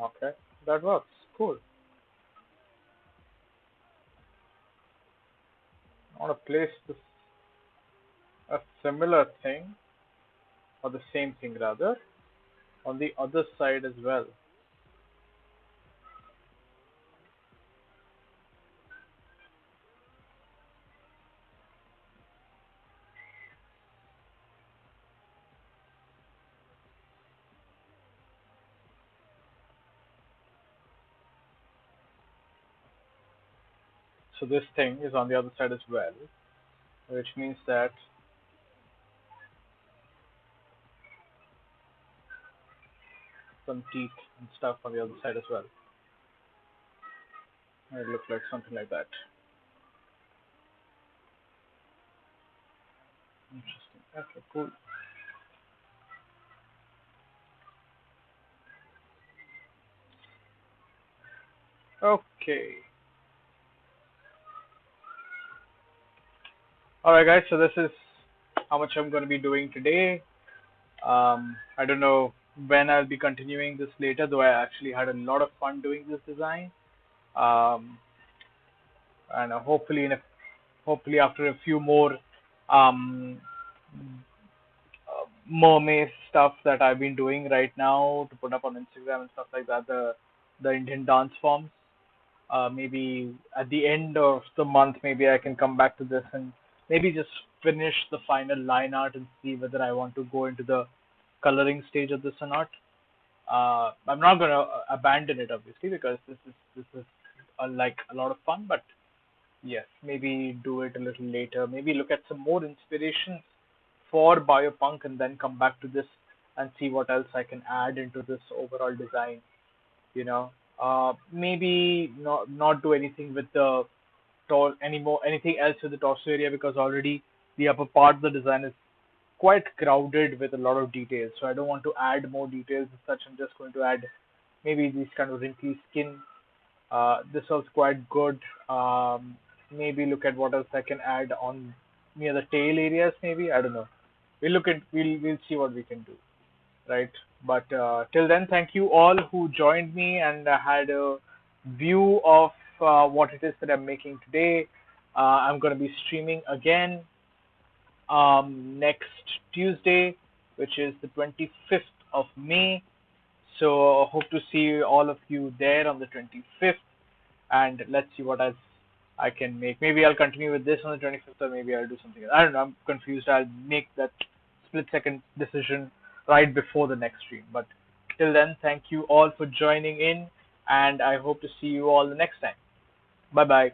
Okay, that works. Cool. I want to place this a similar thing or the same thing rather on the other side as well. So this thing is on the other side as well, which means that some teeth and stuff on the other side as well. It looks like something like that. Interesting. Okay, cool. Okay. All right, guys. So this is how much I'm going to be doing today. I don't know when I'll be continuing this later, though I actually had a lot of fun doing this design. Um, and hopefully after a few more um, mermaid stuff that I've been doing right now to put up on Instagram and stuff like that, the Indian dance forms. Maybe at the end of the month, maybe I can come back to this and maybe just finish the final line art and see whether I want to go into the coloring stage of this or not. I'm not gonna abandon it obviously because this is like a lot of fun, but yes, maybe do it a little later. Maybe look at some more inspirations for Biopunk and then come back to this and see what else I can add into this overall design. You know, maybe not do anything with the anything else with the torso area because already the upper part of the design is quite crowded with a lot of details. So I don't want to add more details as such. I'm just going to add maybe these kind of wrinkly skin. This was quite good. Maybe look at what else I can add on near the tail areas. Maybe I don't know. We'll see what we can do, right? But till then, thank you all who joined me and had a view of what it is that I'm making today. I'm going to be streaming again next Tuesday, which is the 25th of May. So hope to see all of you there on the 25th, and let's see what else I can make. Maybe I'll continue with this on the 25th, or maybe I'll do something else. I don't know. I'm confused. I'll make that split-second decision right before the next stream. But till then, thank you all for joining in, and I hope to see you all the next time. Bye bye.